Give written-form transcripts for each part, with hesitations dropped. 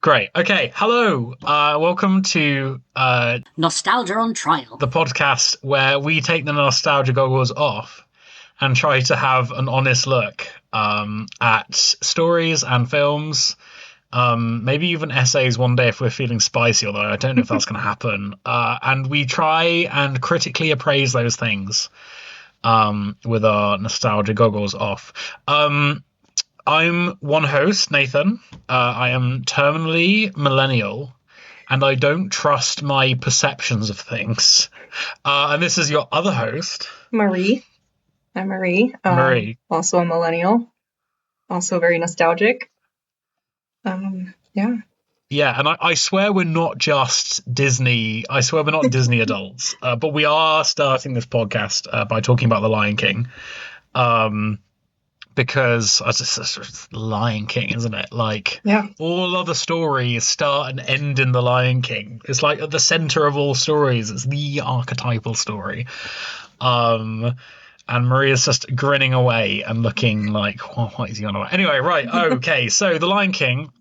Great. Okay. Hello. Welcome to Nostalgia on Trial, the podcast where we take the nostalgia goggles off and try to have an honest look at stories and films, maybe even essays one day if we're feeling spicy, although I don't know if that's going to happen. And we try and critically appraise those things with our nostalgia goggles off. I'm one host, Nathan. I am terminally millennial, and I don't trust my perceptions of things. And this is your other host, Marie. I'm Marie. Marie. Also a millennial. Also very nostalgic. Yeah. Yeah, and I swear we're not just Disney. I swear we're not Disney adults, but we are starting this podcast by talking about The Lion King. Because it's the Lion King, isn't it? Like, yeah. All other stories start and end in the Lion King. It's like at the center of all stories. It's the archetypal story. And Maria's just grinning away and looking like, what is he on about? Anyway, right. Okay. So The Lion King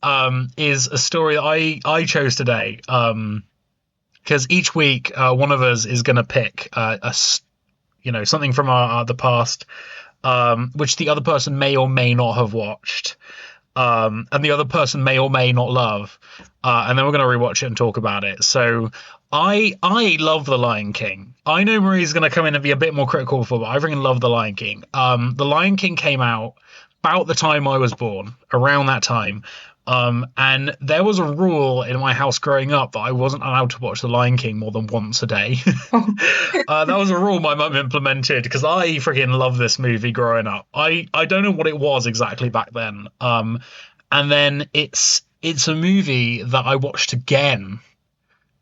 is a story that I chose today. Because each week one of us is going to pick something from the past, which the other person may or may not have watched, and the other person may or may not love, and then we're going to rewatch it and talk about it. So I love The Lion King. I know Marie's going to come in and be a bit more critical for, but I freaking love The Lion King. The Lion King came out about the time I was born, around that time. And there was a rule in my house growing up that I wasn't allowed to watch The Lion King more than once a day. That was a rule my mum implemented because I freaking love this movie growing up. I don't know what it was exactly back then. And then it's a movie that I watched again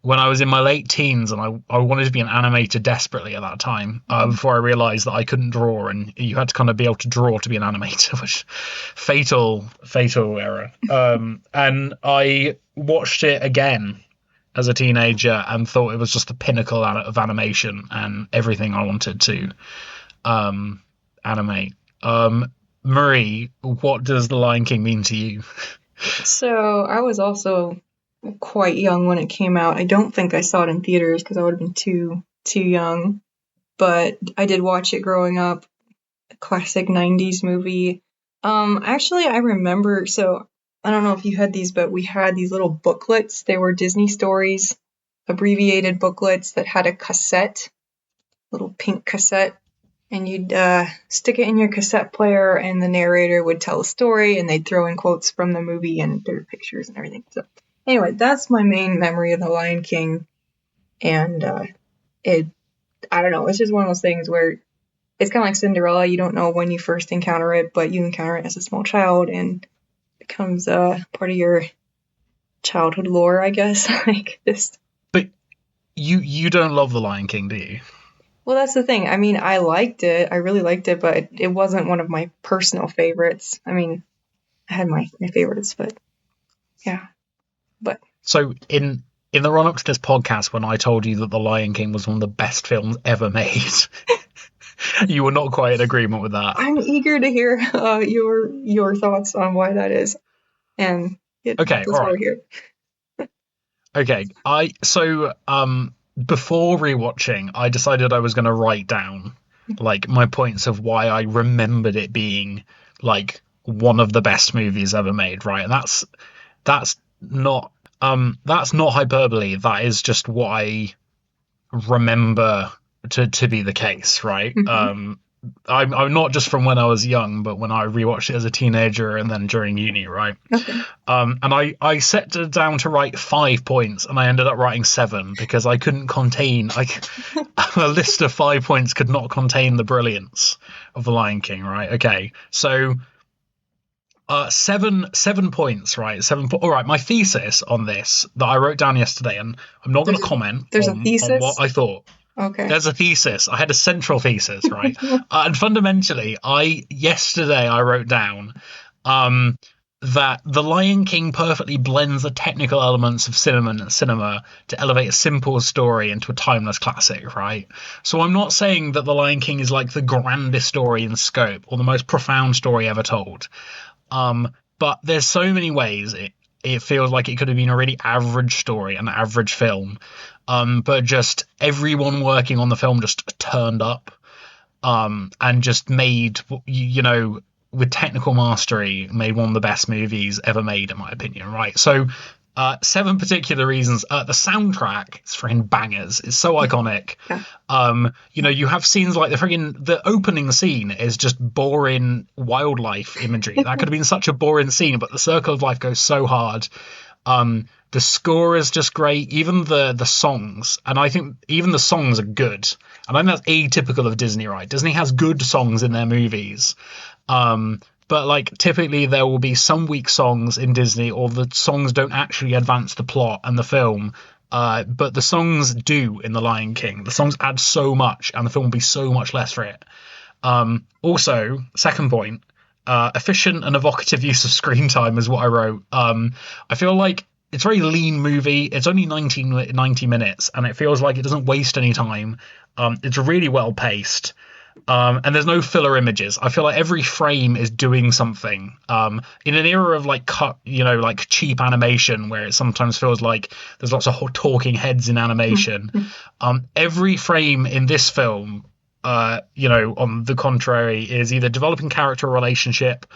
when I was in my late teens, and I wanted to be an animator desperately at that time, before I realized that I couldn't draw, and you had to kind of be able to draw to be an animator, which fatal error. And I watched it again as a teenager and thought it was just the pinnacle of animation and everything I wanted to animate. Marie, what does The Lion King mean to you? So I was also quite young when it came out. I don't think I saw it in theaters because I would have been too young, but I did watch it growing up. A classic 90s movie. Actually, I remember, so I don't know if you had these, but we had these little booklets. They were Disney stories, abbreviated booklets that had a cassette, little pink cassette, and you'd stick it in your cassette player, and the narrator would tell a story, and they'd throw in quotes from the movie and their pictures and everything. So anyway, that's my main memory of The Lion King, and I don't know, it's just one of those things where it's kind of like Cinderella. You don't know when you first encounter it, but you encounter it as a small child, and it becomes part of your childhood lore, I guess. Like this. But you don't love The Lion King, do you? Well, that's the thing. I mean, I liked it. I really liked it, but it wasn't one of my personal favorites. I mean, I had my favorites, but yeah. But so in the run up to this podcast, when I told you that The Lion King was one of the best films ever made, you were not quite in agreement with that. I'm eager to hear your thoughts on why that is. And okay, all right. Here. Okay, before rewatching, I decided I was going to write down like my points of why I remembered it being like one of the best movies ever made, right? And that's not hyperbole. That is just what I remember to be the case, right? Mm-hmm. I'm not just from when I was young, but when I rewatched it as a teenager and then during uni, right? Okay. And I set it down to write 5 points, and I ended up writing 7 because I couldn't contain a list of 5 points could not contain the brilliance of The Lion King, right? Okay, so 7 points, right? All right, my thesis on this that I wrote down yesterday, and I'm not going to comment. There's a thesis? on what I thought. Okay. There's a thesis. I had a central thesis, right? And fundamentally, yesterday I wrote down um, that The Lion King perfectly blends the technical elements of cinema to elevate a simple story into a timeless classic, right? So I'm not saying that The Lion King is like the grandest story in scope or the most profound story ever told. But there's so many ways it feels like it could have been a really average story, an average film. But just everyone working on the film just turned up, and just made, with technical mastery, made one of the best movies ever made, in my opinion, right? So, 7 particular reasons. The soundtrack is freaking bangers. It's so iconic. Yeah. You have scenes like the opening scene is just boring wildlife imagery. That could have been such a boring scene, but the Circle of Life goes so hard. The score is just great. Even the songs, and I think even the songs are good. And I think that's atypical of Disney, right? Disney has good songs in their movies. But like typically there will be some weak songs in Disney, or the songs don't actually advance the plot and the film. But the songs do in The Lion King. The songs add so much, and the film will be so much less for it. Also, second point, efficient and evocative use of screen time is what I wrote. I feel like it's a very lean movie. It's only 90 minutes, and it feels like it doesn't waste any time. It's really well paced. And there's no filler images. I feel like every frame is doing something. In an era of like like cheap animation, where it sometimes feels like there's lots of talking heads in animation. Every frame in this film, on the contrary, is either developing character relationship,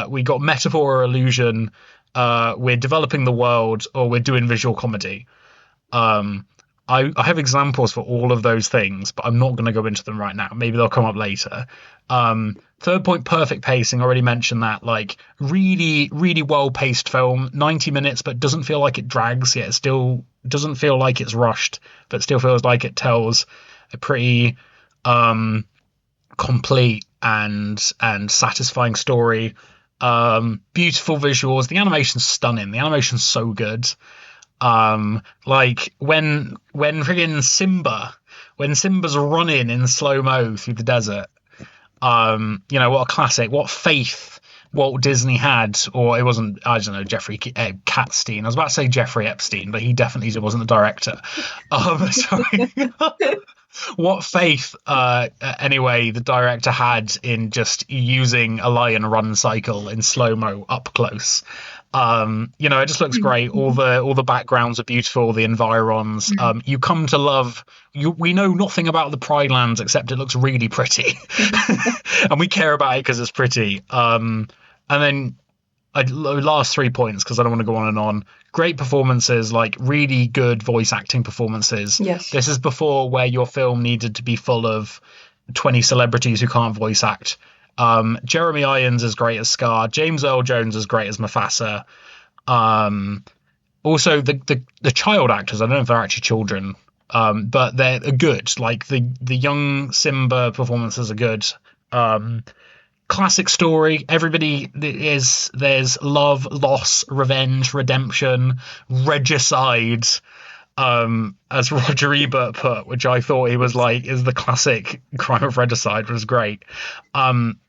we got metaphor or illusion, we're developing the world, or we're doing visual comedy. I have examples for all of those things, but I'm not going to go into them right now. Maybe they'll come up later. Third point, perfect pacing. I already mentioned that. Like, really, really well-paced film. 90 minutes, but doesn't feel like it drags. Yet it still doesn't feel like it's rushed, but still feels like it tells a pretty complete and satisfying story. Beautiful visuals. The animation's stunning. The animation's so good. Like when friggin' Simba's running in slow-mo through the desert, what a classic. What faith Walt Disney had, or it wasn't, I don't know, Jeffrey Katstein. I was about to say Jeffrey Epstein, but he definitely wasn't the director. Sorry. What faith, anyway, the director had in just using a lion run cycle in slow-mo up close. It just looks great. All the backgrounds are beautiful. The environs. You come to love. We know nothing about the Pride Lands except it looks really pretty, and we care about it because it's pretty. And then last 3 points, because I don't want to go on and on. Great performances, like really good voice acting performances. Yes. This is before where your film needed to be full of 20 celebrities who can't voice act. Jeremy Irons is great as Scar. James Earl Jones is great as Mufasa. Also the child actors, I don't know if they're actually children, but they're good. Like the young Simba performances are good. Classic story. Everybody there's love, loss, revenge, redemption, regicide. As Roger Ebert put, which I thought he was like, is the classic crime of regicide, was great. And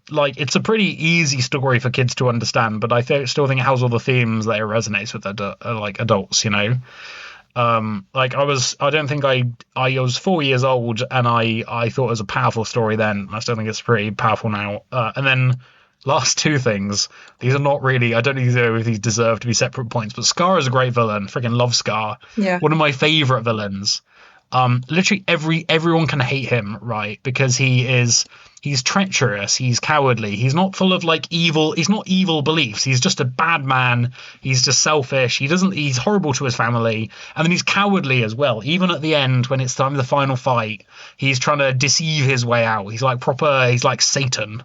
like, it's a pretty easy story for kids to understand, but I still think it has all the themes that it resonates with adults, I was 4 years old and I thought it was a powerful story then. I still think it's pretty powerful now. And then last two things, these are not really, I don't know if these deserve to be separate points, but Scar is a great villain. Freaking love Scar. Yeah. One of my favorite villains. Literally everyone can hate him, right? Because he's treacherous, he's cowardly, he's not full of like evil, he's not evil beliefs, he's just a bad man, he's just selfish, he's horrible to his family, and then he's cowardly as well. Even at the end, when it's time for the final fight, he's trying to deceive his way out. He's like Satan.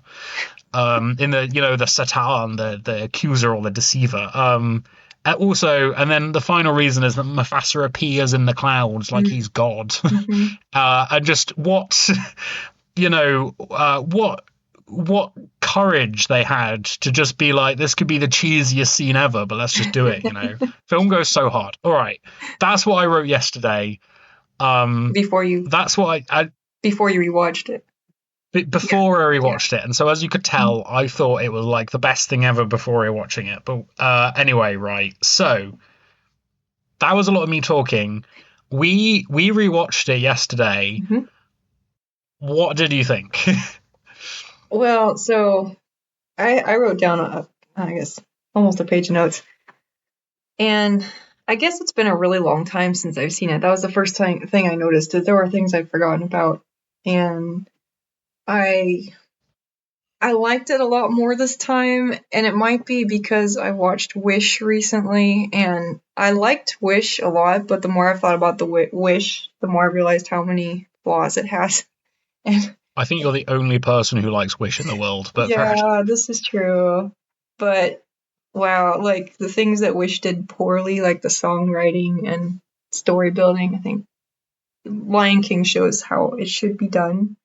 In the Satan, the accuser or the deceiver. Also, and then the final reason is that Mufasa appears in the clouds like he's God. Mm-hmm. And just what courage they had to just be like, this could be the cheesiest scene ever, but let's just do it, Film goes so hard. All right. That's what I wrote yesterday. Before you That's what I before you rewatched it. before I rewatched it, and so as you could tell, I thought it was like the best thing ever before rewatching it. But anyway, right. So that was a lot of me talking. We rewatched it yesterday. Mhm. What did you think? Well, so I wrote down I guess almost a page of notes, and I guess it's been a really long time since I've seen it. That was the first thing I noticed, that there were things I'd forgotten about, and I I liked it a lot more this time, and it might be because I watched Wish recently, and I liked Wish a lot, but the more I thought about the Wish, the more I realized how many flaws it has. And I think you're the only person who likes Wish in the world, but fair enough. yeah, this is true. But wow, like the things that Wish did poorly, like the songwriting and story building, I think Lion King shows how it should be done.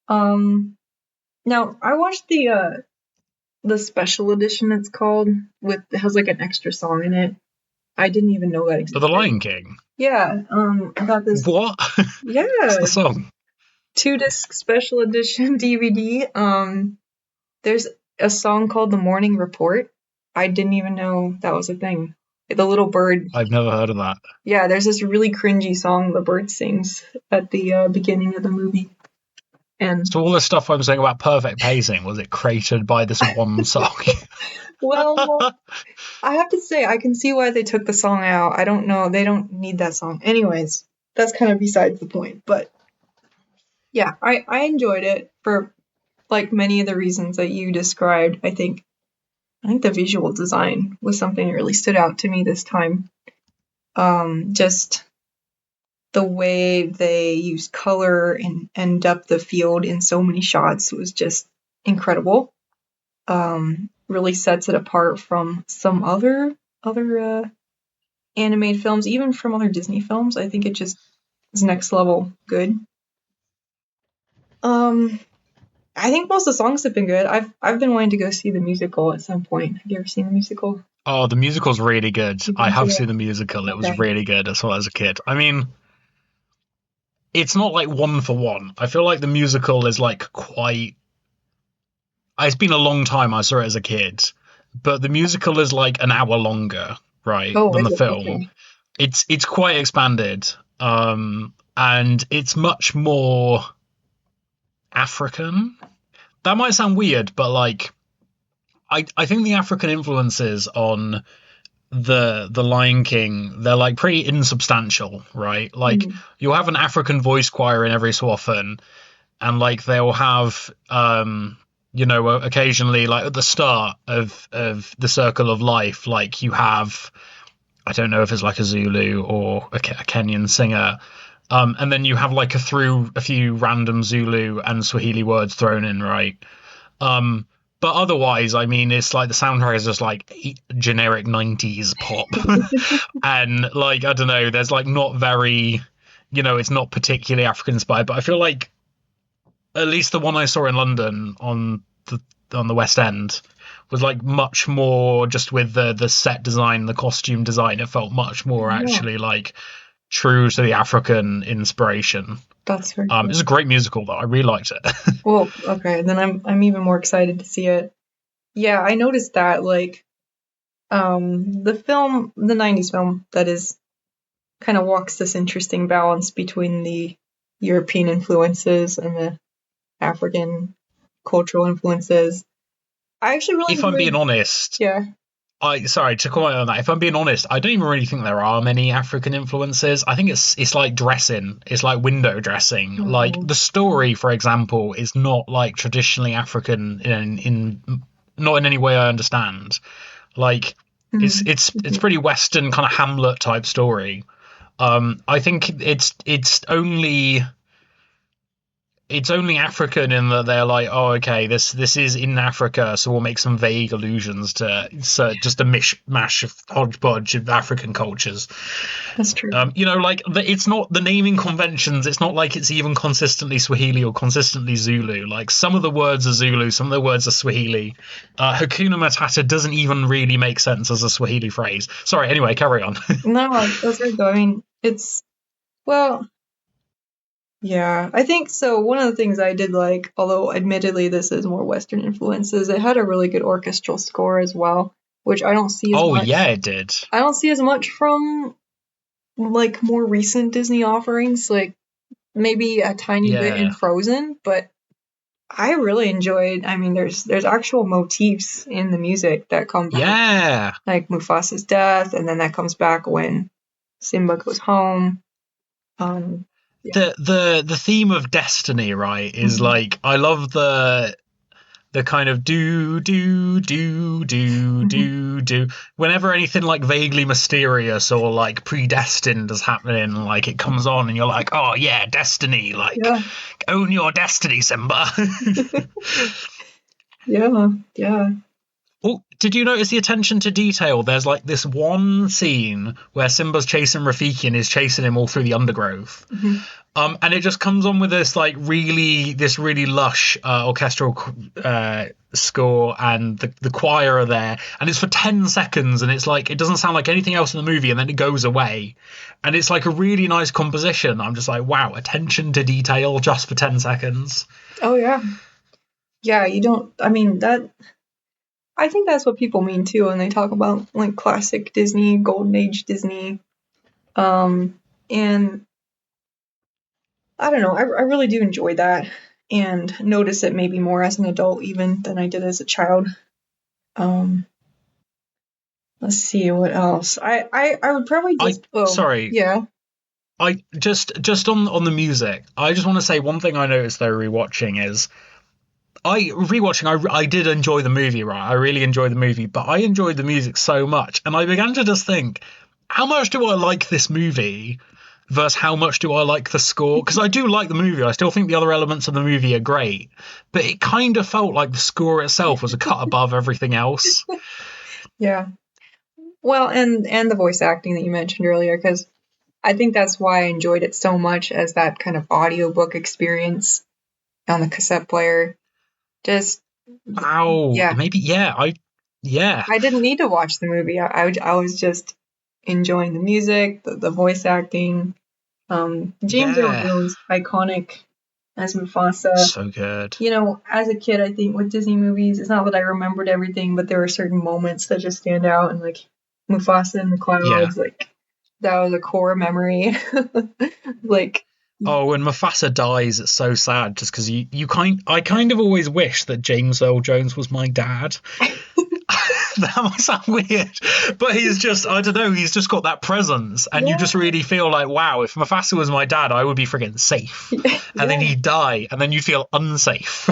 Um, Now I watched the special edition, it's called, with it has like an extra song in it. I didn't even know that For the existed. Lion King, Yeah, I got this. what? What's Yeah, the song? 2 disc special edition DVD. There's a song called "The Morning Report." I didn't even know that was a thing. The little bird. I've never heard of that. Yeah, there's this really cringy song the bird sings at the beginning of the movie, and So all this stuff I'm saying about perfect pacing, was it created by this one song? well, I have to say, I can see why they took the song out. I don't know. They don't need that song. Anyways, that's kind of besides the point. But yeah, I enjoyed it for like many of the reasons that you described. I think the visual design was something that really stood out to me this time. Just the way they used color and depth of field in so many shots was just incredible. Really sets it apart from some other animated films, even from other Disney films. I think it just is next level good. Um, I think most of the songs have been good. I've been wanting to go see the musical at some point. Have you ever seen the musical? Oh, the musical's really good. You've I been to have it? seen the musical. It was Okay. really good as well as a kid. I mean, it's not like one for one. I feel like the musical is like quite. It's been a long time I saw it as a kid, but the musical is like an hour longer, right, Oh, than is the it? film. Okay. It's quite expanded, and it's much more African. That might sound weird, but like I think the African influences on the Lion King, they're like pretty insubstantial, right? Like Mhm. you'll have an African voice choir in every so often, and like they'll have occasionally, like at the start of the Circle of Life, like you have, I don't know if it's like a Zulu or a Kenyan singer. And then you have like a few random Zulu and Swahili words thrown in, right? Um, but otherwise, I mean, it's like the soundtrack is just like generic 90s pop. And like, I don't know, there's like not very, it's not particularly African inspired, but I feel like at least the one I saw in London on the West End was like much more just with the set design, the costume design. It felt much more Yeah, actually like true to the African inspiration. that's very It's cool. a great musical though. I really liked it. Well, okay, then I'm even more excited to see it. Yeah, I noticed that like the film, the 90s film, that is kind of walks this interesting balance between the European influences and the African cultural influences. I actually really If I'm being enjoyed. honest, Yeah. I sorry to comment on that. If I'm being honest, I don't even really think there are many African influences. I think it's like dressing. It's like window dressing. Like Mhm. the story, for example, is not like traditionally African in not in any way I understand. Like it's Mhm. it's it's Mhm. pretty Western kind of Hamlet type story. I think it's only African in that they're like, oh, okay, this is in Africa, so we'll make some vague allusions to just a mishmash of hodgepodge of African cultures. That's true. Like it's not the naming conventions. It's not like it's even consistently Swahili or consistently Zulu. Like some of the words are Zulu, some of the words are Swahili. Hakuna Matata doesn't even really make sense as a Swahili phrase. Sorry. Anyway, carry on. No, that's very good. I mean, it's well. Yeah, I think so. One of the things I did like, although admittedly this is more Western influences, it had a really good orchestral score as well, which I don't see as Oh much. yeah, it did. I don't see as much from like more recent Disney offerings, like maybe a tiny bit in Yeah. Frozen, but I really enjoyed. I mean, there's actual motifs in the music that come back, Yeah. like Mufasa's death, and then that comes back when Simba goes home. Yeah. The theme of destiny, right, is Mhm. like I love the kind of do whenever anything like vaguely mysterious or like predestined is happening, like it comes on and you're like, oh yeah, destiny, like Yeah, own your destiny, Simba. yeah, yeah. Oh, did you notice the attention to detail? There's like this one scene where Simba's chasing Rafiki and is chasing him all through the undergrowth. Mhm. And it just comes on with this like this really lush orchestral score, and the choir are there, and it's for 10 seconds, and it's like it doesn't sound like anything else in the movie, and then it goes away, and it's like a really nice composition. I'm just like, wow, attention to detail just for 10 seconds. Oh yeah, yeah. You don't. I mean that. I think that's what people mean too when they talk about like classic Disney, golden age Disney. And I don't know. I really do enjoy that and notice it maybe more as an adult even than I did as a child. Um, let's see what else. I would probably I just. Oh sorry, yeah. I just on the music, I just want to say one thing I noticed though rewatching is I did enjoy the movie, right? I really enjoyed the movie, but I enjoyed the music so much, and I began to just think, how much do I like this movie versus how much do I like the score? Because I do like the movie. I still think the other elements of the movie are great, but it kind of felt like the score itself was a cut above everything else. Yeah. Well, and the voice acting that you mentioned earlier, because I think that's why I enjoyed it so much as that kind of audiobook experience on the cassette player. Just Wow, yeah, maybe yeah, I didn't need to watch the movie. I was just enjoying the music, the voice acting. James Earl yeah, Jones, iconic as Mufasa. so good. You know, as a kid, I think with Disney movies, it's not that I remembered everything, but there were certain moments that just stand out, and like Mufasa in the Yeah. clouds, like that was a core memory. Like, Oh, when Mufasa dies, it's so sad. Just because I kind of always wish that James Earl Jones was my dad. That might sound weird, but he's just, I don't know, he's just got that presence, and you just yeah, really feel like, wow, if Mufasa was my dad, I would be friggin' safe. And then yeah, he'd die, and then you feel unsafe.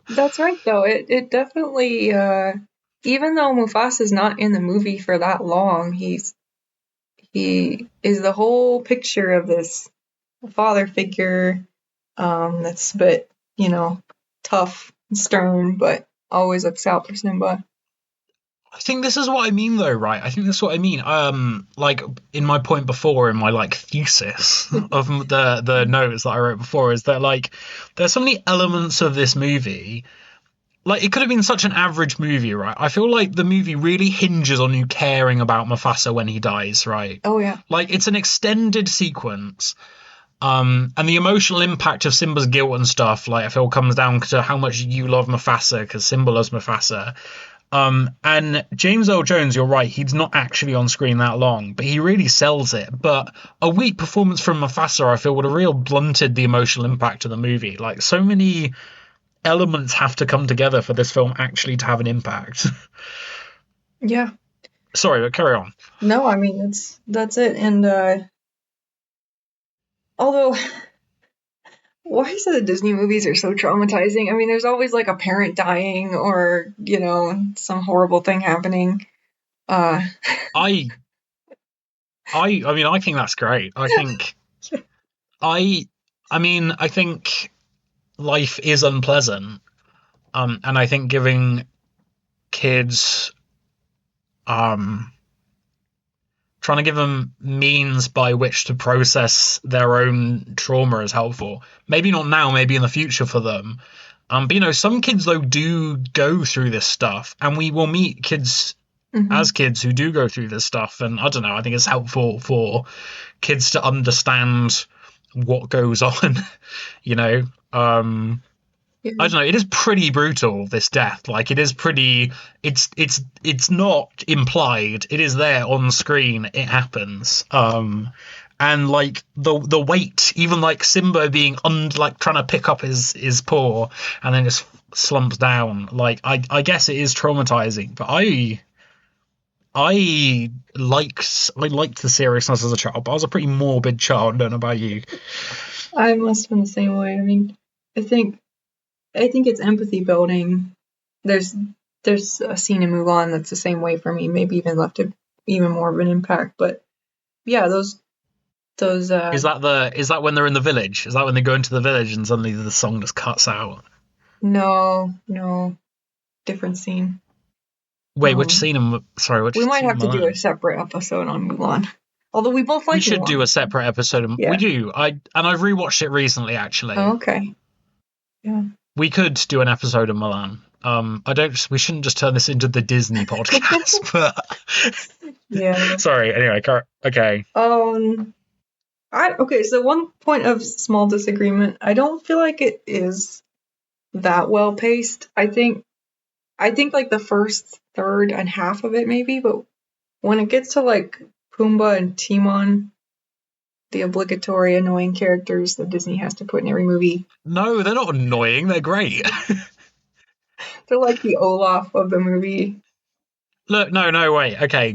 that's right. Though it definitely, even though Mufasa's not in the movie for that long, he is the whole picture of this father figure that's a bit, tough and stern, but always looks out for Simba. I think this is what I mean, though, right? I think that's what I mean. Like in my point before, in my like thesis of the notes that I wrote before, is that like there's so many elements of this movie. Like it could have been such an average movie, right? I feel like the movie really hinges on you caring about Mufasa when he dies, right? Oh yeah. Like it's an extended sequence. And the emotional impact of Simba's guilt and stuff, like I feel comes down to how much you love Mufasa because Simba loves Mufasa. And James Earl Jones, you're right, he's not actually on screen that long, but he really sells it. But a weak performance from Mufasa, I feel, would have real blunted the emotional impact of the movie. Like so many elements have to come together for this film actually to have an impact. Yeah. Sorry, but carry on. No, I mean that's it. And although why is it that Disney movies are so traumatizing? I mean, there's always like a parent dying or, some horrible thing happening. Uh I I mean I think that's great. I I think life is unpleasant. And I think giving kids um trying to give them means by which to process their own trauma is helpful. Maybe not now, maybe in the future for them. But some kids though do go through this stuff, and we will meet kids as mhm. kids who do go through this stuff. And I don't know, I think it's helpful for kids to understand what goes on. you know. Yeah. I don't know. It is pretty brutal, this death. Like, it is pretty. It's not implied. It is there on screen. It happens. And like the weight, even like Simba being like trying to pick up his paw and then just slumps down. Like, I guess it is traumatizing, but I liked the seriousness as a child, but I was a pretty morbid child. I don't know about you. I must have been the same way. I mean, I think it's empathy building. There's a scene in Mulan that's the same way for me. Maybe even left even more of an impact. But yeah, those Is that when they're in the village? Is that when they go into the village and suddenly the song just cuts out? no, different scene. Wait, which scene? Sorry, which We might scene have in to do a Milan? separate episode on Mulan. Although we both We like should do Mulan. a separate episode. We Yeah. do. I've rewatched it recently. Actually, Oh, okay. Yeah. we could do an episode of Milan. I don't. We shouldn't just turn this into the Disney podcast. But Yeah. sorry. Anyway, okay. Okay, so one point of small disagreement. I don't feel like it is that well paced. I think like the first third and half of it maybe, but when it gets to like Pumbaa and Timon, the obligatory annoying characters that Disney has to put in every movie, No, they're not annoying. They're great. they're like the Olaf of the movie. Look, no, wait. Okay, I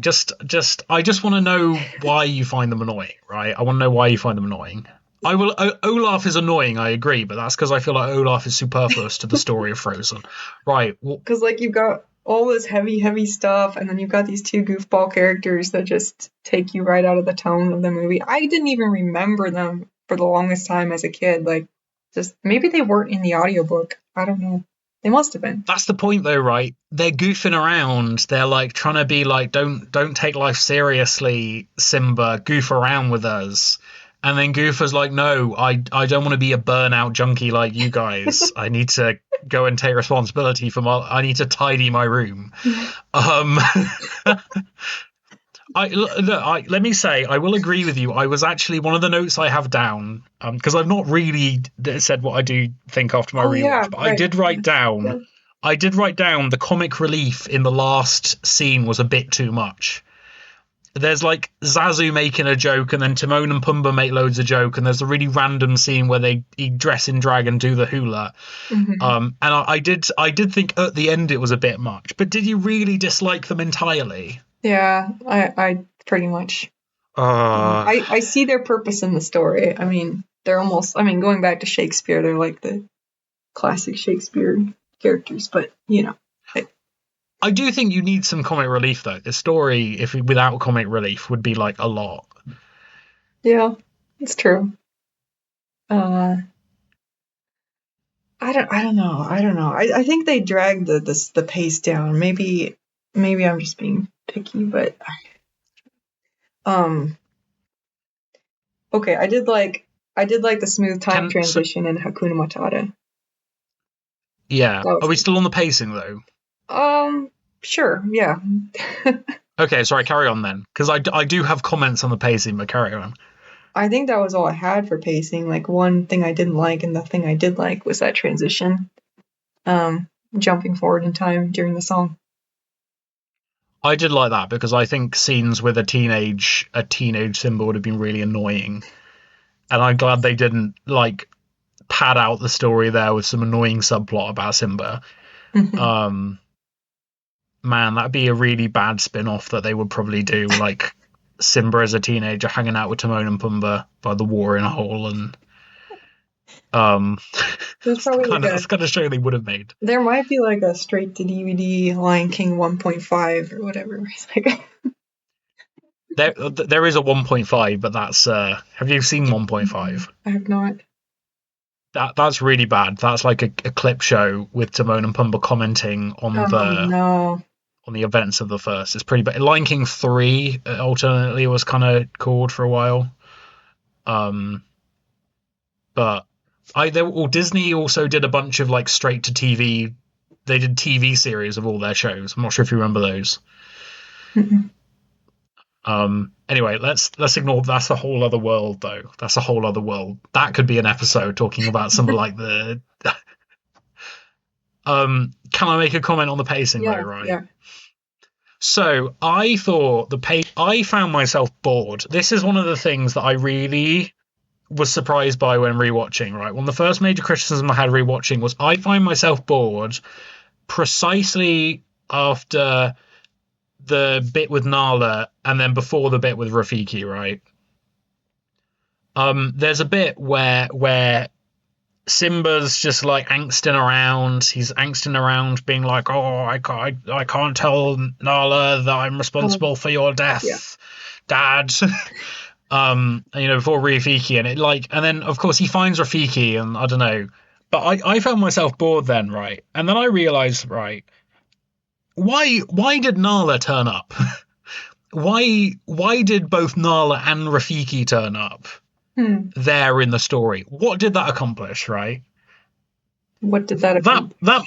just want to know why you find them annoying, right? I want to know why you find them annoying. I will. Olaf is annoying. I agree, but that's because I feel like Olaf is superfluous to the story of Frozen, right? Well, Because like you've got all this heavy stuff, and then you've got these two goofball characters that just take you right out of the tone of the movie. I didn't even remember them for the longest time as a kid. Like, just maybe they weren't in the audiobook. I don't know. They must have been. that's the point, though, right? They're goofing around. They're like trying to be like, don't take life seriously, Simba. Goof around with us. And then Goofer's like, no, I don't want to be a burnout junkie like you guys. I need to go and take responsibility for I need to tidy my room. Um, let me say, I will agree with you. I was actually one of the notes I have down, because I've not really said what I do think after my Oh yeah, rewatch, but right. Yeah. I did write down the comic relief in the last scene was a bit too much. There's like Zazu making a joke, and then Timon and Pumbaa make loads of joke, and there's a really random scene where they dress in drag and do the hula. Mhm. And I did think at the end it was a bit much, but did you really dislike them entirely? Yeah, I pretty much. Uh, I see their purpose in the story. I mean, they're almost. I mean, going back to Shakespeare, they're like the classic Shakespeare characters. But I do think you need some comic relief though. The story, if without comic relief, would be like a lot. yeah, it's true. Uh, I don't know. I think they dragged the pace down. Maybe I'm just being picky, but um, okay. I did like the smooth time transition in Hakuna Matata. Yeah. That Are was we good. still on the pacing though? Sure, yeah. Okay, sorry. Carry on then, because I do have comments on the pacing, but carry on. I think that was all I had for pacing. Like one thing I didn't like and the thing I did like was that transition, jumping forward in time during the song. I did like that because I think scenes with a teenage Simba would have been really annoying, and I'm glad they didn't like pad out the story there with some annoying subplot about Simba. Mhm. Um, Man, that'd be a really bad spin-off that they would probably do, like Simba as a teenager hanging out with Timon and Pumbaa by the war in a hole, and um, There's probably like that's the kind of show they would have made. there might be like a straight to DVD Lion King 1.5 or whatever. It's like, There is a 1.5, but that's have you seen 1.5? I have not. That's really bad. That's like a clip show with Timon and Pumbaa commenting Oh no. on the events of the first. It's pretty bad. Lion King 3 alternately was kind of called for a while. But Disney also did a bunch of like straight to TV. They did TV series of all their shows. I'm not sure if you remember those. Mm-mm. Anyway, let's ignore. That's a whole other world, though. That's a whole other world. That could be an episode talking about some of like the. Can I make a comment on the pacing though? Yeah, Right. yeah. So I thought I found myself bored. This is one of the things that I really was surprised by when rewatching. Right. One of the first major criticism I had rewatching was I find myself bored precisely after the bit with Nala and then before the bit with Rafiki. Right. There's a bit where Simba's just like angsting around. He's angsting around, being like, "Oh, I can't tell Nala that I'm responsible for your Yeah. death, Dad." Before Rafiki, and it like, and then of course he finds Rafiki, and I don't know, but I found myself bored then, right? And then I realized, right, why did Nala turn up? why did both Nala and Rafiki turn up there in the story? What did that accomplish, right? What did that That accomplish? that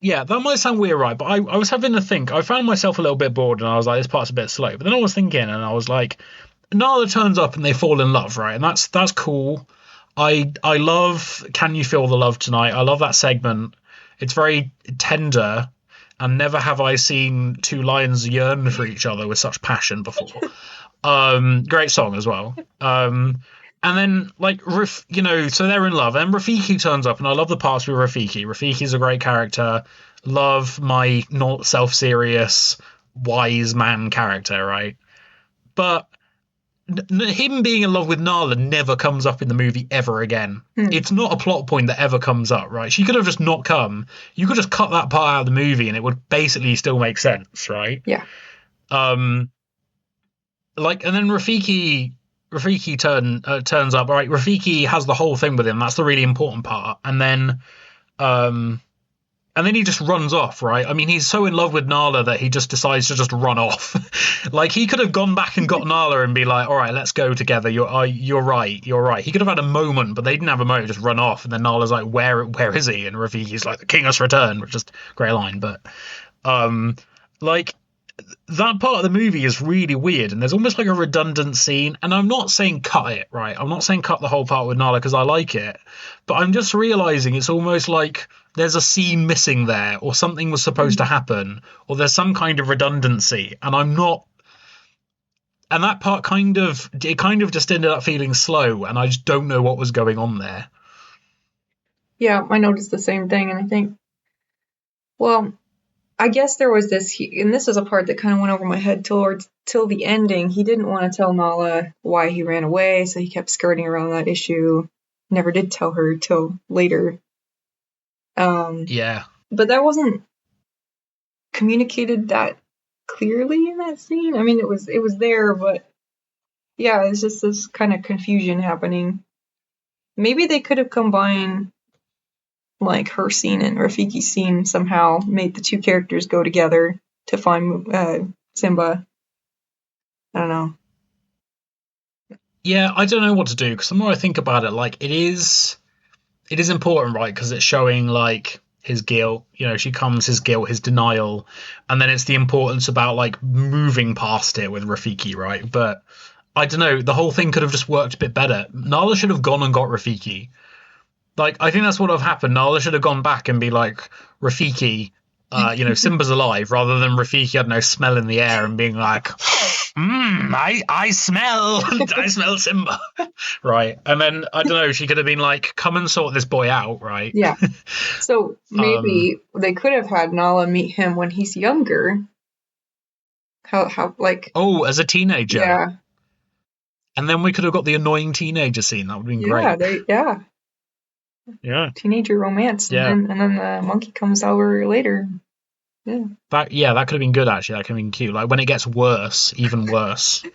Yeah, that might sound weird, right? But I was having to think. I found myself a little bit bored, and I was like, this part's a bit slow. But then I was thinking, and I was like, Nala turns up and they fall in love, right? And that's cool. I love Can You Feel the Love Tonight? I love that segment. It's very tender, and never have I seen two lions yearn for each other with such passion before. Great song as well. And then like so they're in love, and Rafiki turns up, and I love the parts with Rafiki. Rafiki's a great character. Love my not self-serious wise man character, right? But him being in love with Nala never comes up in the movie ever again. It's not a plot point that ever comes up, right? She could have just not come. You could just cut that part out of the movie, and it would basically still make sense, right? Yeah. And then Rafiki turns up. Right, Rafiki has the whole thing with him. That's the really important part. And then he just runs off, right? I mean, he's so in love with Nala that he just decides to just run off. Like, he could have gone back and got Nala and be like, all right, let's go together. You're right. He could have had a moment, but they didn't have a moment. Just run off. And then Nala's like, where is he? And Rafiki's like, the king has returned, which is a great line. But that part of the movie is really weird, and there's almost like a redundant scene. And I'm not saying cut it, right? I'm not saying cut the whole part with Nala because I like it, but I'm just realizing it's almost like there's a scene missing there, or something was supposed to happen, or there's some kind of redundancy, and I'm not. And that part kind of just ended up feeling slow, and I just don't know what was going on there. Yeah, I noticed the same thing, and I think, well, I guess there was this, and this is a part that kind of went over my head till the ending. He didn't want to tell Nala why he ran away, so he kept skirting around that issue. Never did tell her till later. Yeah. But that wasn't communicated that clearly in that scene. I mean, it was there, but yeah, it's just this kind of confusion happening. Maybe they could have combined like her scene and Rafiki's scene somehow, made the two characters go together to find Simba. I don't know. Yeah, I don't know what to do, because the more I think about it, like, it is important, right? Because it's showing like his guilt, his guilt, his denial, and then it's the importance about like moving past it with Rafiki, right? But I don't know, the whole thing could have just worked a bit better. Nala should have gone and got Rafiki. Like, I think that's what would have happened. Nala should have gone back and be like, Rafiki, Simba's alive, rather than Rafiki, I don't know, smelling the air and being like, I smell Simba. Right. And then, I don't know, she could have been like, come and sort this boy out, right? Yeah. So maybe they could have had Nala meet him when he's younger. How like... Oh, as a teenager. Yeah. And then we could have got the annoying teenager scene. That would have been great. Yeah. Teenager romance. Yeah. And then the monkey comes over later. Yeah. That could have been good, actually. That could have been cute. Like, when it gets worse, even worse.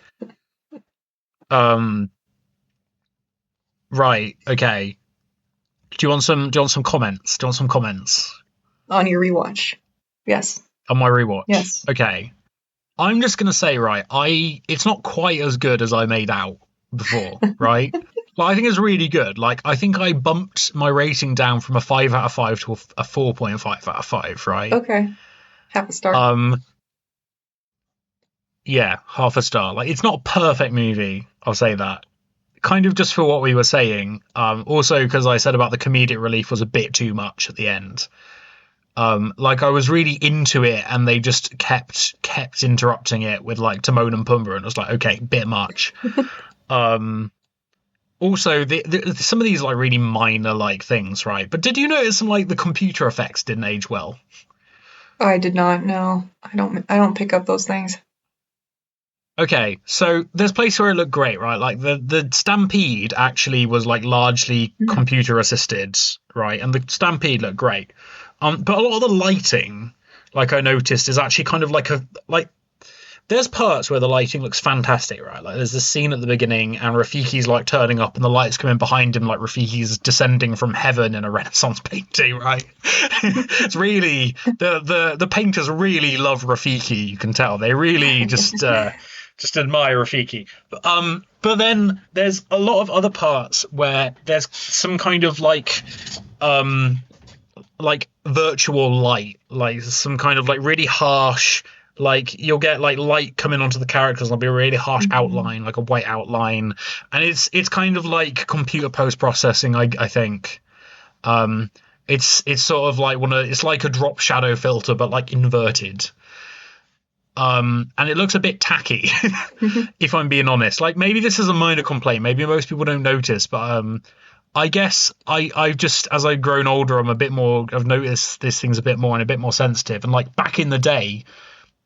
Right, okay. Do you want some comments? Do you want some comments? On your rewatch. Yes. On my rewatch? Yes. Okay. I'm just gonna say, right, it's not quite as good as I made out before, right? Like, I think it's really good. Like, I think I bumped my rating down from a 5 out of 5 to a 4.5 out of 5, right? Okay. Half a star. Yeah, half a star. Like, it's not a perfect movie, I'll say that. Kind of just for what we were saying. Also because I said about the comedic relief was a bit too much at the end. Like, I was really into it, and they just kept interrupting it with like Timon and Pumbaa, and it was like, okay, bit much. Um, Also, some of these like really minor like things, right? But did you notice some like the computer effects didn't age well? I did not know. I don't pick up those things. Okay, so there's places where it looked great, right? Like the Stampede actually was like largely Mhm. computer assisted, right? And the Stampede looked great. But a lot of the lighting, like I noticed, is actually kind of like a like there's parts where the lighting looks fantastic, right? Like there's this scene at the beginning, and Rafiki's like turning up, and the lights come in behind him, like Rafiki's descending from heaven in a Renaissance painting, right? It's really the painters really love Rafiki. You can tell they really just admire Rafiki. But then there's a lot of other parts where there's some kind of um like virtual light, like some kind of like really harsh, like you'll get like light coming onto the characters and there'll be a really harsh Mhm. outline, like a white outline, and it's kind of like computer post processing, I think. um it's sort of like it's like a drop shadow filter but like inverted. And it looks a bit tacky, if I'm being honest. Like, maybe this is a minor complaint, maybe most people don't notice, but I guess I've just, as I've grown older, I've noticed this thing's a bit more and a bit more sensitive. And like back in the day,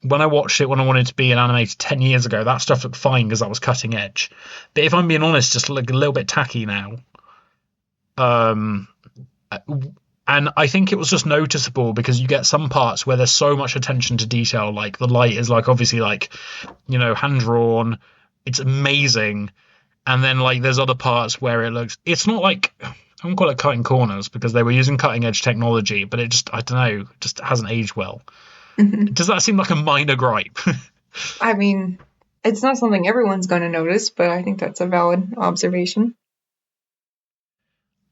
when I watched it when I wanted to be an animator 10 years ago, that stuff looked fine because that was cutting edge. But if I'm being honest, just look a little bit tacky now. Um, and I think it was just noticeable because you get some parts where there's so much attention to detail, like the light is like obviously like, hand drawn. It's amazing. And then like there's other parts where it's not like, I won't call it cutting corners because they were using cutting edge technology, but it just, I don't know, just hasn't aged well. Mhm. Does that seem like a minor gripe? I mean, it's not something everyone's going to notice, but I think that's a valid observation.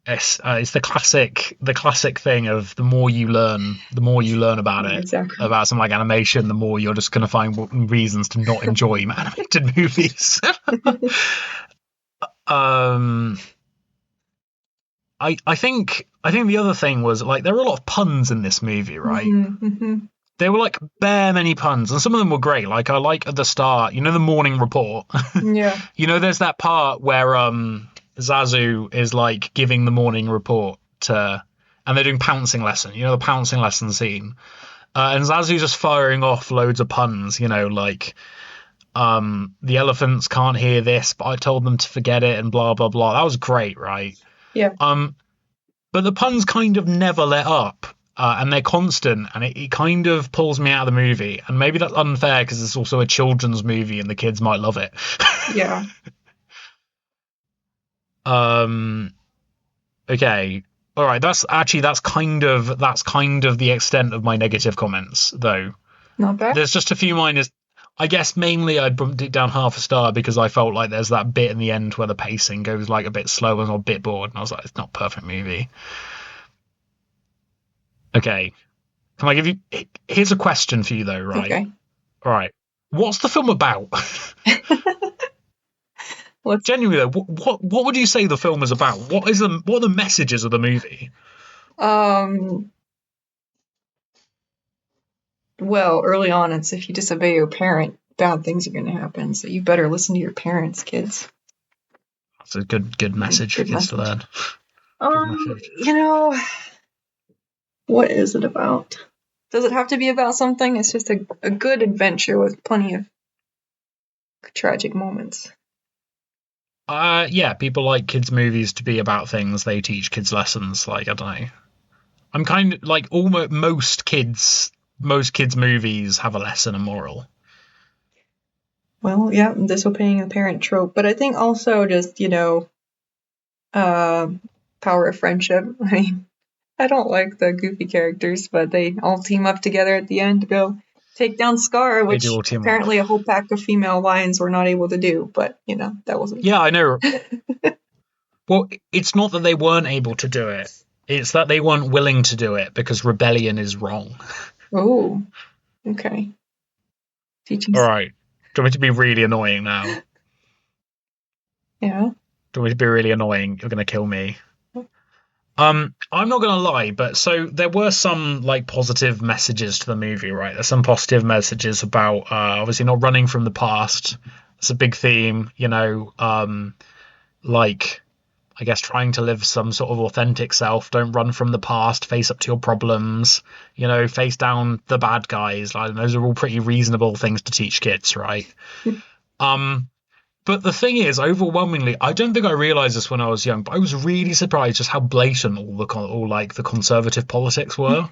It's the classic thing of the more you learn about it, Exactly. about something like animation, the more you're just going to find reasons to not enjoy animated movies. um, I think the other thing was like there were a lot of puns in this movie, right? Mm-hmm. There were like bare many puns, and some of them were great. Like I like at the start, the morning report. Yeah. There's that part where Zazu is like giving the morning report to, and they're doing pouncing lesson. The pouncing lesson scene, and Zazu's just firing off loads of puns. Like the elephants can't hear this, but I told them to forget it, and blah blah blah. That was great, right? Yeah. Um, but the puns kind of never let up. And they're constant, and it kind of pulls me out of the movie. And maybe that's unfair because it's also a children's movie, and the kids might love it. Yeah. um, okay, all right. That's kind of the extent of my negative comments, though. Not bad. There's just a few minors. I guess mainly I bumped it down half a star because I felt like there's that bit in the end where the pacing goes like a bit slow and I'm a bit bored, and I was like, it's not a perfect movie. Okay, can I give you? Here's a question for you though, right? Okay. All right. What's the film about? Let's. Genuinely though, what would you say the film is about? What are the messages of the movie? Um. Well, early on, it's if you disobey your parent, bad things are going to happen. So you better listen to your parents, kids. It's a good message for Good kids to message. learn. Good message. You know, what is it about? Does it have to be about something? It's just a good adventure with plenty of tragic moments. Yeah, people like kids' movies to be about things. They teach kids lessons. Like, I don't know. I'm kind of like almost most kids' movies have a lesson, a moral. Well, yeah, disobeying a parent trope, but I think also just uh, power of friendship. I mean, I don't like the goofy characters, but they all team up together at the end to go take down Scar, They do which all team up. apparently a whole pack of female lions were not able to do. But that wasn't. Yeah, I know. Well, it's not that they weren't able to do it. It's that they weren't willing to do it because rebellion is wrong. Oh, okay. All Teachings. right. Do you want me to be really annoying now? Yeah. Do you want me to be really annoying? You're gonna kill me. I'm not gonna lie, but so there were some like positive messages to the movie, right? There's some positive messages about obviously not running from the past. It's a big theme, like I guess trying to live some sort of authentic self. Don't run from the past. Face up to your problems. Face down the bad guys. Like those are all pretty reasonable things to teach kids, right? Um, but the thing is, overwhelmingly, I don't think I realized this when I was young, but I was really surprised just how blatant all like the conservative politics were.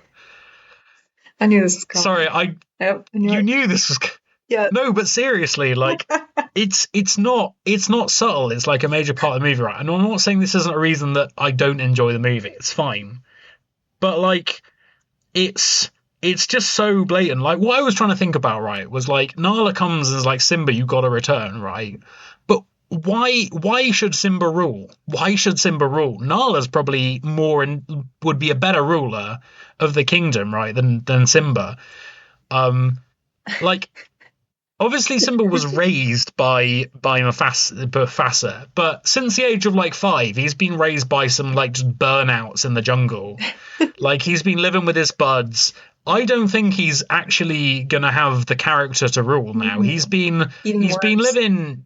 I knew this was coming. Sorry, Yep, I knew you it. knew this was. Yeah. No, but seriously, like it's not subtle. It's like a major part of the movie, right? And I'm not saying this isn't a reason that I don't enjoy the movie. It's fine, but like it's just so blatant. Like what I was trying to think about, right, was like Nala comes and is like, Simba, you got to return, right? But why should Simba rule? Why should Simba rule? Nala's probably would be a better ruler of the kingdom, right, than Simba. Like obviously Simba was raised by Mufasa, but since the age of like 5, he's been raised by some like just burnouts in the jungle. Like he's been living with his buds. I don't think he's actually gonna have the character to rule now. He's been living.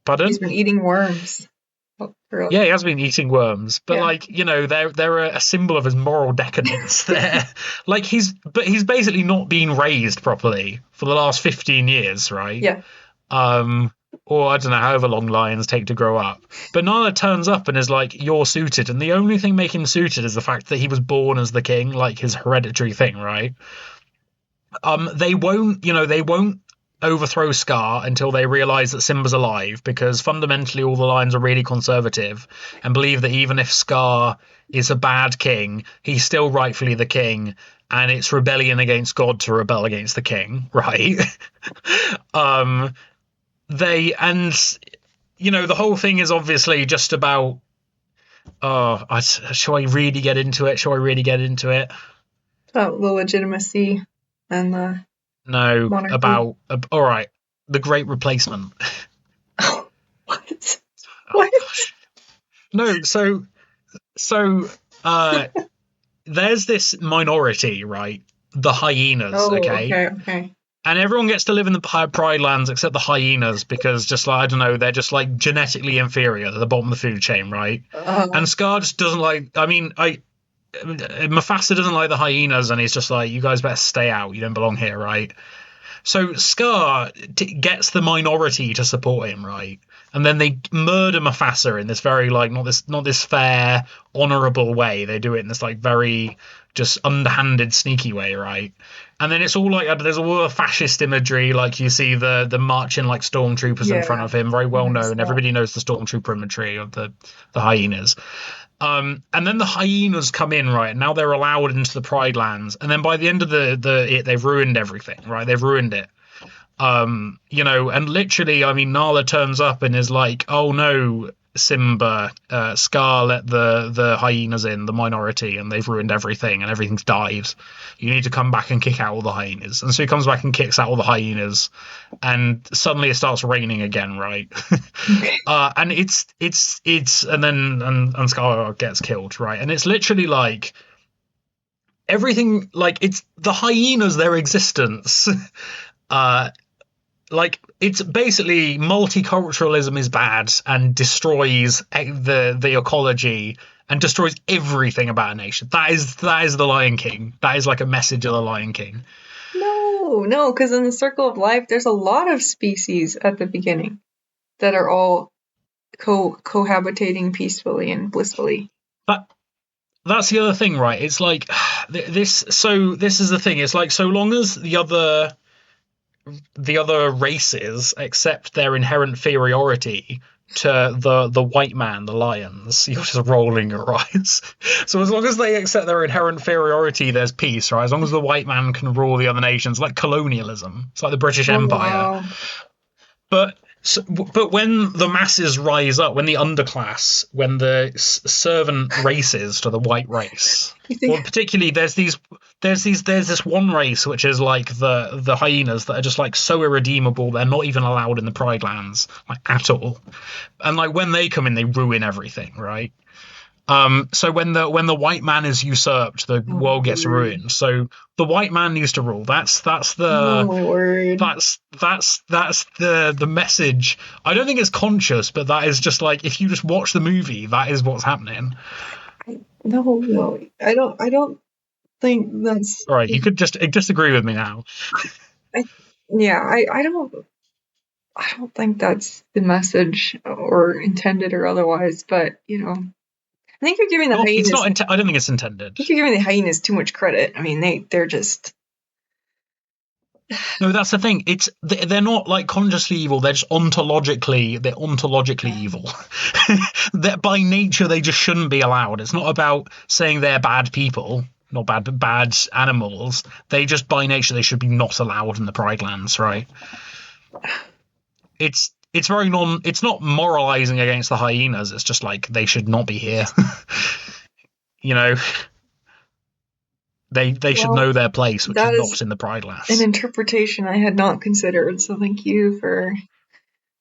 Pardon? He's been eating worms. Yeah, he has been eating worms, but Yeah. they're a symbol of his moral decadence. There, like he's basically not been raised properly for the last 15 years, right? Yeah. Or I don't know, however long lions take to grow up. But Nala turns up and is like, "You're suited," and the only thing making him suited is the fact that he was born as the king, like his hereditary thing, right? They won't overthrow Scar until they realize that Simba's alive, because fundamentally all the lions are really conservative and believe that even if Scar is a bad king, he's still rightfully the king, and it's rebellion against God to rebel against the king, right? um they and the whole thing is obviously just about shall I really get into it? About the legitimacy and the No, monarchy. about all right, the Great Replacement. Oh, what? Oh, What? gosh. No, so there's this minority, right? The hyenas, Oh, okay? okay. And everyone gets to live in the Pride Lands except the hyenas, because just like, I don't know, they're just like genetically inferior at the bottom of the food chain, right? And Scar just doesn't like. I mean, Mufasa doesn't like the hyenas, and he's just like, you guys better stay out. You don't belong here, right? So Scar gets the minority to support him, right? And then they murder Mufasa in this very like not this fair, honourable way. They do it in this like very just underhanded, sneaky way, right? And then it's all like there's all the fascist imagery, like you see the marching like stormtroopers in front of him, very well known. Everybody knows the stormtrooper imagery of the hyenas. And then the hyenas come in, right? Now they're allowed into the Pride Lands, and then by the end of they've ruined everything, right? They've ruined it. And literally, I mean, Nala turns up and is like, "Oh no, Simba, Scar let the hyenas in, the minority, and they've ruined everything, and everything dies. You need to come back and kick out all the hyenas." And so he comes back and kicks out all the hyenas, and suddenly it starts raining again, right? And and Scar gets killed, right? And it's literally like everything, like it's the hyenas, their existence. Like it's basically multiculturalism is bad and destroys the ecology and destroys everything about a nation. That is the Lion King. That is like a message of the Lion King. No, because in the circle of life, there's a lot of species at the beginning that are all cohabitating peacefully and blissfully. But that's the other thing, right? It's like this. So this is the thing. It's like so long as the other races accept their inherent inferiority to the white man, the lions. You're just rolling your eyes. So as long as they accept their inherent inferiority, there's peace, right? As long as the white man can rule the other nations, like colonialism. It's like the British Empire. Wow. But when the masses rise up, when the underclass, when the servant races to the white race, well, particularly there's there's this one race which is like the hyenas that are just like so irredeemable they're not even allowed in the Pride Lands like at all, and like when they come in they ruin everything, right? So when the white man is usurped, the Oh, world gets Lord. ruined. So the white man needs to rule. That's Oh the my word. that's the message. I don't think it's conscious, but that is just like if you just watch the movie, that is what's happening. No, I don't think that's. All right, you could just disagree with me now. Yeah, I don't think that's the message or intended or otherwise. But I think you're giving the Well, it's hyenas. not. I don't think it's intended. I think you're giving the hyenas too much credit. I mean, they're just. No, that's the thing. They're not like consciously evil. They're just ontologically evil. That by nature they just shouldn't be allowed. It's not about saying they're bad people, not bad, but bad animals. They just by nature they should be not allowed in the Pride Lands, right? It's very non. It's not moralizing against the hyenas. It's just like they should not be here. you know, they should Well, know their place, which is that is not in the Pride Lands. an interpretation I had not considered. So thank you for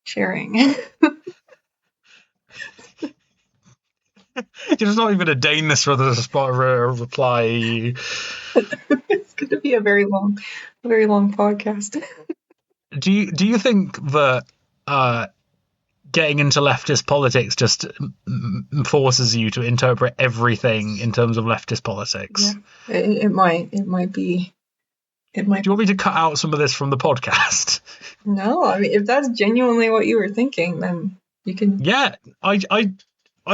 sharing. You're just not even going to deign this for the reply. It's going to be a very long podcast. Do you think that getting into leftist politics just forces you to interpret everything in terms of leftist politics? Yeah, it might be. It might. Do you want me to cut out some of this from the podcast? No, I mean, if that's genuinely what you were thinking, then you can. Yeah, I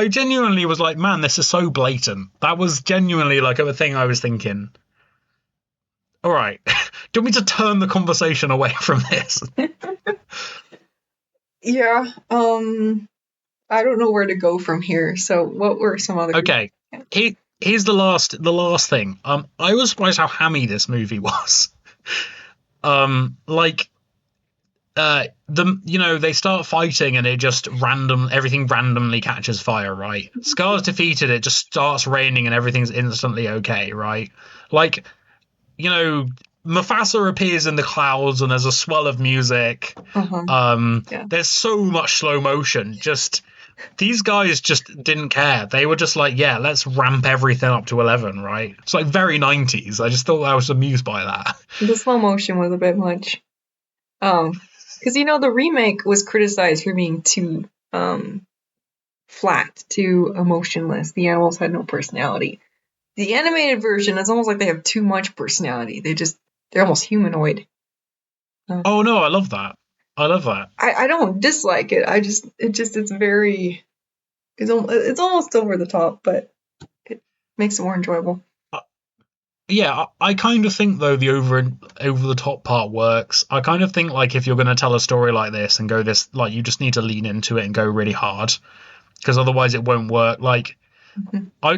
genuinely was like, man, this is so blatant. That was genuinely like a thing I was thinking. All right, do you want me to turn the conversation away from this? Yeah. I don't know where to go from here. So, what were some other? Okay, here's the last thing. I was surprised how hammy this movie was. Like they start fighting and it just everything randomly catches fire, right? Scar's defeated, it just starts raining and everything's instantly okay, right? Like, Mufasa appears in the clouds and there's a swell of music. Yeah. There's so much slow motion. Just these guys just didn't care. They were just like, yeah, let's ramp everything up to 11, right? It's like very 90s. I just thought I was amused by that. The slow motion was a bit much. Because the remake was criticized for being too flat, too emotionless. The animals had no personality. The animated version, it's almost like they have too much personality. They're almost humanoid. Oh no, I love that. I don't dislike it. It's very, it's almost over the top, but it makes it more enjoyable. Yeah, I kind of think though the over the top part works. I kind of think like if you're going to tell a story like this and go this, like you just need to lean into it and go really hard, because otherwise it won't work. Like,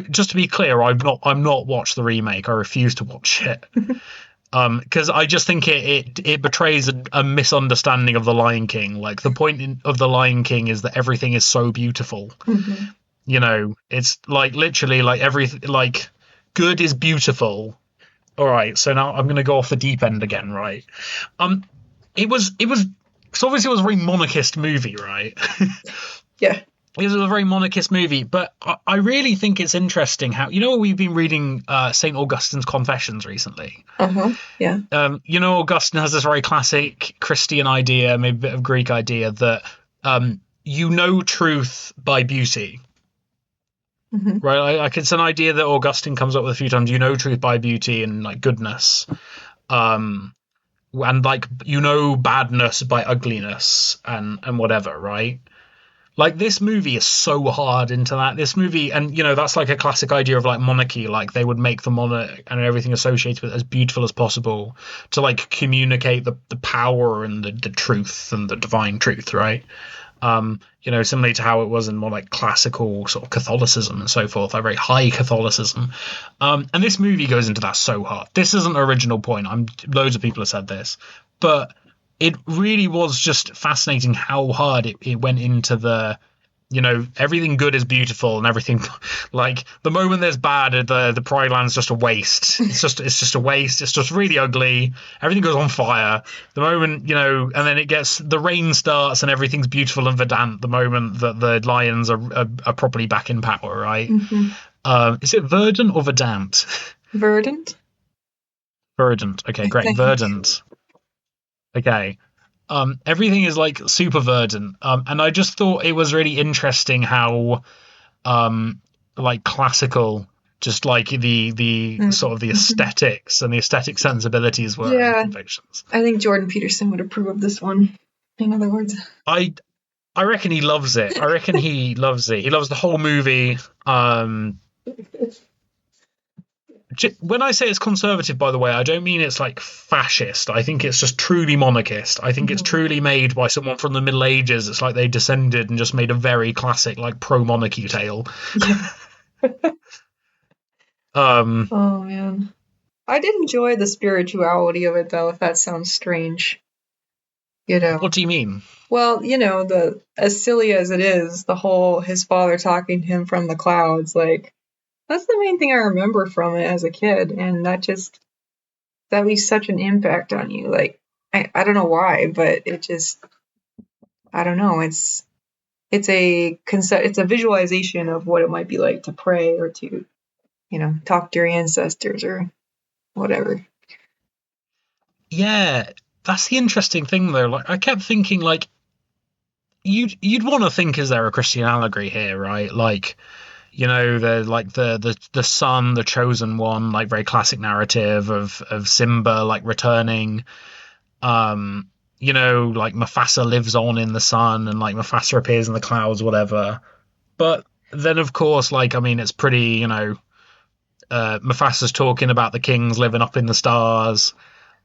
just to be clear, I'm not watched the remake. I refuse to watch it. Because I just think it betrays a misunderstanding of the Lion King. Like the point of the Lion King is that everything is so beautiful. It's like literally like everything, like good is beautiful. All right, so now I'm going to go off the deep end again, right? It was so obviously it was a very monarchist movie, right? Yeah. It was a very monarchist movie, but I really think it's interesting how we've been reading St. Augustine's Confessions recently. Yeah. Augustine has this very classic Christian idea, maybe a bit of Greek idea, that truth by beauty. Right, like it's an idea that Augustine comes up with a few times. Truth by beauty and like goodness, and like badness by ugliness and whatever, right? Like this movie is so hard into that. This movie, and that's like a classic idea of like monarchy. Like they would make the monarch and everything associated with it as beautiful as possible to like communicate the power and the truth and the divine truth, right? Similarly to how it was in more like classical sort of Catholicism and so forth, like very high Catholicism. And this movie goes into that so hard. This isn't an original point. Loads of people have said this, but it really was just fascinating how hard it went into the everything good is beautiful, and everything like the moment there's bad, the Pride Land's just a waste. It's just a waste. It's just really ugly. Everything goes on fire. The moment, and then the rain starts and everything's beautiful and verdant the moment that the lions are properly back in power, right? Is it verdant or verdant? Verdant. Verdant. Okay, great. think. Verdant. Okay. Everything is like super verdant. And I just thought it was really interesting how like classical, just like the sort of the aesthetics and the aesthetic sensibilities were in Convictions. I think Jordan Peterson would approve of this one. In other words, I reckon he loves it. I reckon he loves it. He loves the whole movie. When I say it's conservative, by the way, I don't mean it's like fascist. I think it's just truly monarchist. I think it's truly made by someone from the Middle Ages. It's like they descended and just made a very classic, like, pro-monarchy tale. Yeah. Oh man, I did enjoy the spirituality of it, though. If that sounds strange, What do you mean? Well, as silly as it is, the whole his father talking to him from the clouds, like. That's the main thing I remember from it as a kid, and that leaves such an impact on you. Like, I don't know why, but it just, I don't know. It's a visualization of what it might be like to pray or to, talk to your ancestors or whatever. Yeah, that's the interesting thing, though. Like, I kept thinking, like, you'd want to think, is there a Christian allegory here, right? Like, the son, the chosen one, like very classic narrative of Simba like returning. Like Mufasa lives on in the sun, and like Mufasa appears in the clouds, whatever. But then, of course, like, I mean, it's pretty, Mufasa's talking about the kings living up in the stars.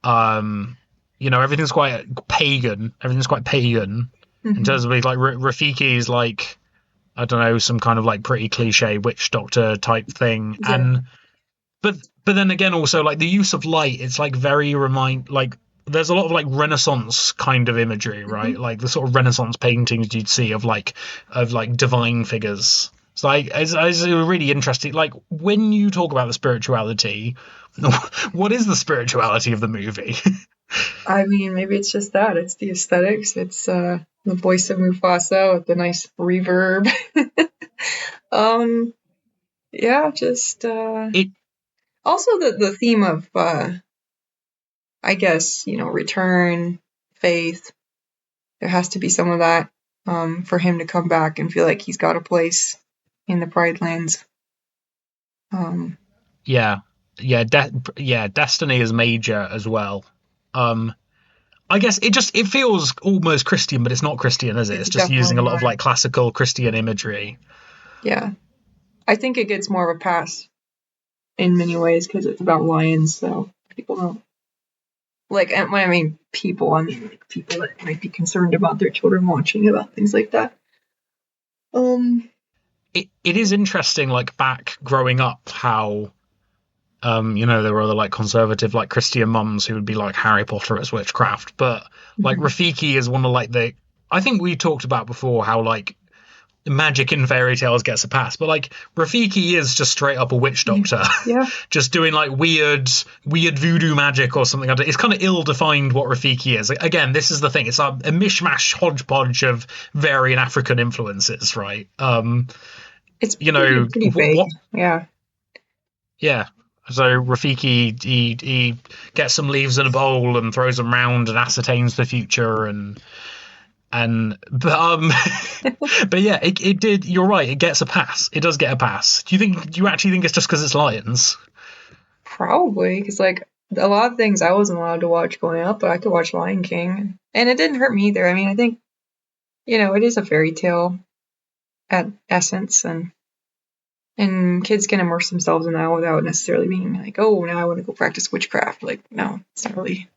Everything's quite pagan. Everything's quite pagan in terms of like Rafiki's like, I don't know, some kind of like pretty cliche witch doctor type thing. Yeah. And but then again, also like the use of light, it's like very like there's a lot of like Renaissance kind of imagery, right? Like the sort of Renaissance paintings you'd see of like divine figures. It's like it's really interesting. Like when you talk about the spirituality, what is the spirituality of the movie? I mean, maybe it's just that. It's the aesthetics. It's the voice of Mufasa with the nice reverb. Yeah, just it also the theme of I guess, return, faith. There has to be some of that for him to come back and feel like he's got a place in the Pride Lands. Destiny is major as well. I guess it feels almost Christian, but it's not Christian, is it? It's just using a lot of like classical Christian imagery. Yeah, I think it gets more of a pass in many ways because it's about lions, so people don't like. And when I mean people, I mean like people that might be concerned about their children watching about things like that. It is interesting, like back growing up, how there were other like conservative like Christian mums who would be like Harry Potter as witchcraft, but like Rafiki is one of like I think we talked about before how like magic in fairy tales gets a pass, but like Rafiki is just straight up a witch doctor. Yeah. Just doing like weird voodoo magic or something. It's kind of ill-defined what Rafiki is. Again, this is the thing, it's a mishmash hodgepodge of varying African influences, right? It's pretty vague. Yeah. So Rafiki, he gets some leaves in a bowl and throws them round and ascertains the future, but yeah, it did. You're right. It gets a pass. It does get a pass. Do you actually think it's just because it's lions? Probably, because like a lot of things I wasn't allowed to watch growing up, but I could watch Lion King, and it didn't hurt me either. I mean, I think it is a fairy tale at essence, and kids can immerse themselves in that without necessarily being like, oh, now I want to go practice witchcraft. Like, no, it's not really.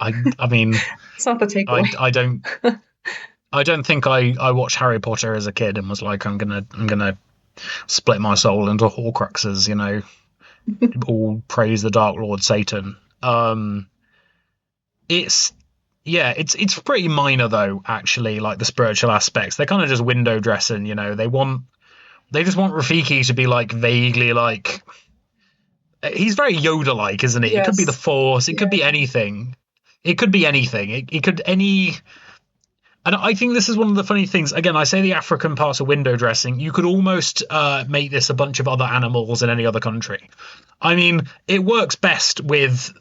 I mean, it's not the takeaway. I don't think I watched Harry Potter as a kid and was like, I'm gonna split my soul into Horcruxes, all praise the Dark Lord Satan. It's yeah, it's pretty minor though, actually, like the spiritual aspects. They're kind of just window dressing, they just want Rafiki to be like vaguely like he's very Yoda-like, isn't he? It could be the Yes. Force, it could be Yeah. anything. It could be anything. It could any and I think this is one of the funny things. Again, I say the African parts of window dressing. You could almost make this a bunch of other animals in any other country. I mean, it works best with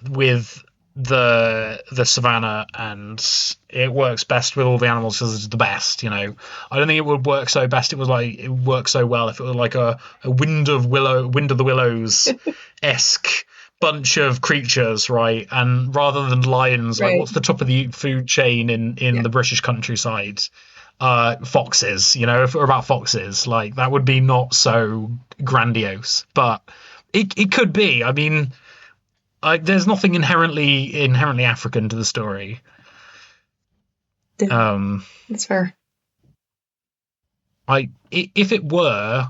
the savannah, and it works best with all the animals because it's the best. I don't think it would work so best. It works so well if it was like a Wind of the Willows esque bunch of creatures, right? And rather than lions, like Right. what's the top of the food chain in Yeah. the British countryside? Foxes. If it were about foxes, like that would be not so grandiose, but it could be. I mean, there's nothing inherently African to the story. Yeah, Um, that's fair. if it were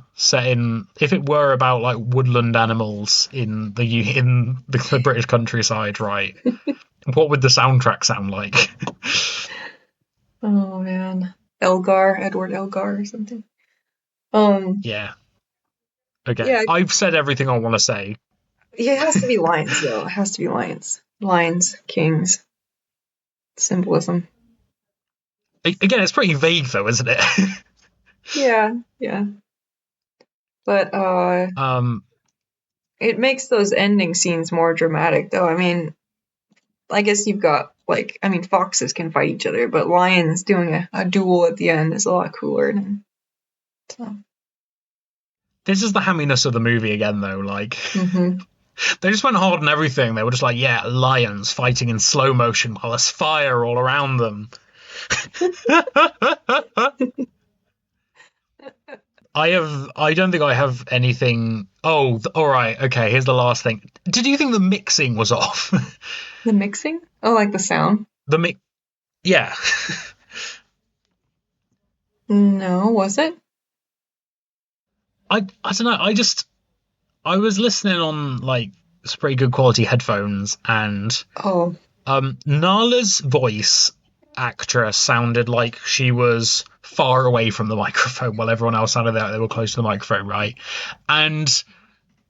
about like woodland animals in the British countryside, right? What would the soundtrack sound like? Oh man, Edward Elgar or something. Yeah. Okay. Yeah, I've said everything I want to say. yeah, it has to be lions though. It has to be lions. Lions, kings, symbolism. Again, it's pretty vague though, isn't it? Yeah, yeah. But um, it makes those ending scenes more dramatic though. I mean, I guess you've got like, I mean, foxes can fight each other, but lions doing a duel at the end is a lot cooler. So, this is the hamminess of the movie again, though. Like, hmm they just went hard on everything. They were just like, yeah, lions fighting in slow motion while there's fire all around them. I don't think I have anything. Oh, all right. Okay, here's the last thing. Did you think the mixing was off? the mixing? Oh, like the sound? the mix, yeah. No, was it? I don't know. I was listening on like some pretty good quality headphones, and Oh, Nala's voice actress sounded like she was far away from the microphone while everyone else sounded like they were close to the microphone, right? And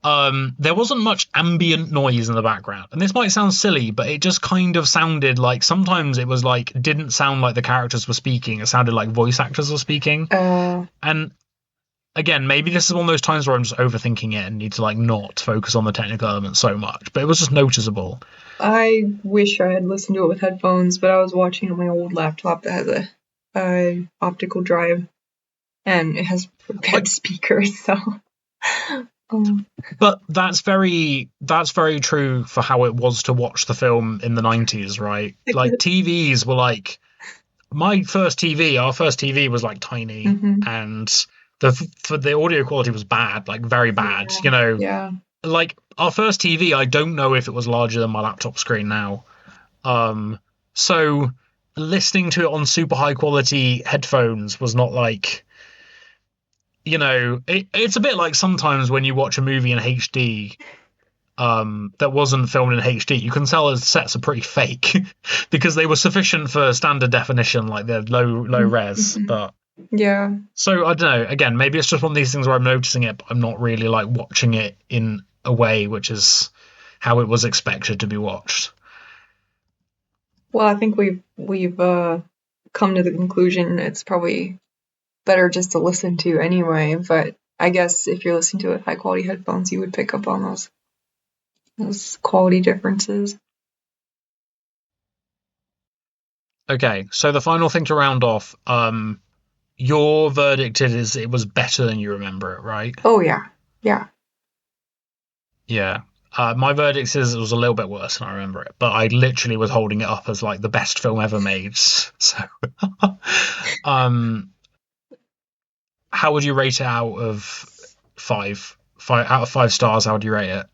there wasn't much ambient noise in the background. And this might sound silly, but it just kind of sounded like sometimes it was like didn't sound like the characters were speaking. It sounded like voice actors were speaking. And again, maybe this is one of those times where I'm just overthinking it and need to like not focus on the technical elements so much. But it was just noticeable. I wish I had listened to it with headphones, but I was watching on my old laptop that has a optical drive, and it has bad speakers, so. But that's very true for how it was to watch the film in the 90s, right? Like TVs were like our first TV was like tiny, Mhm. and the audio quality was bad, like very bad. Yeah. Like our first TV, I don't know if it was larger than my laptop screen now. So listening to it on super high quality headphones was not like, it's a bit like sometimes when you watch a movie in HD that wasn't filmed in HD, you can tell the sets are pretty fake because they were sufficient for standard definition, like they're low res. Mhm. But Yeah. so I don't know. Again, maybe it's just one of these things where I'm noticing it, but I'm not really like watching it in a way which is how it was expected to be watched. Well, I think we've come to the conclusion it's probably better just to listen to anyway. But I guess if you're listening to it with high quality headphones, you would pick up on those quality differences. Okay, so the final thing to round off, your verdict is it was better than you remember it, right? Oh yeah, yeah. Yeah. My verdict is it was a little bit worse than I remember it, but I literally was holding it up as like the best film ever made. So, um, how would you rate it out of five? Out of 5 stars, how would you rate it?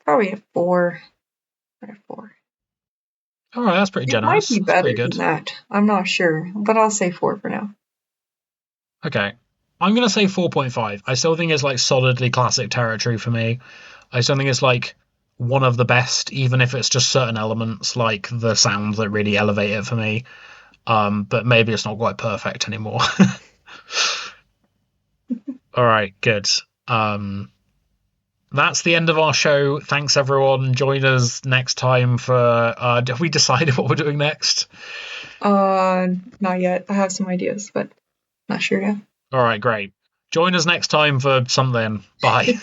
Probably a 4. A 4. All right, that's pretty It might generous. be That's pretty better good. than that. I'm not sure, but I'll say 4 for now. Okay, I'm gonna say 4.5. I still think it's like solidly classic territory for me. I still think it's like one of the best, even if it's just certain elements like the sound that really elevate it for me. But maybe it's not quite perfect anymore. All right, good. That's the end of our show. Thanks, everyone. Join us next time for. Have we decided what we're doing next? Not yet. I have some ideas, but not sure yet. All right, great. Join us next time for something. Bye.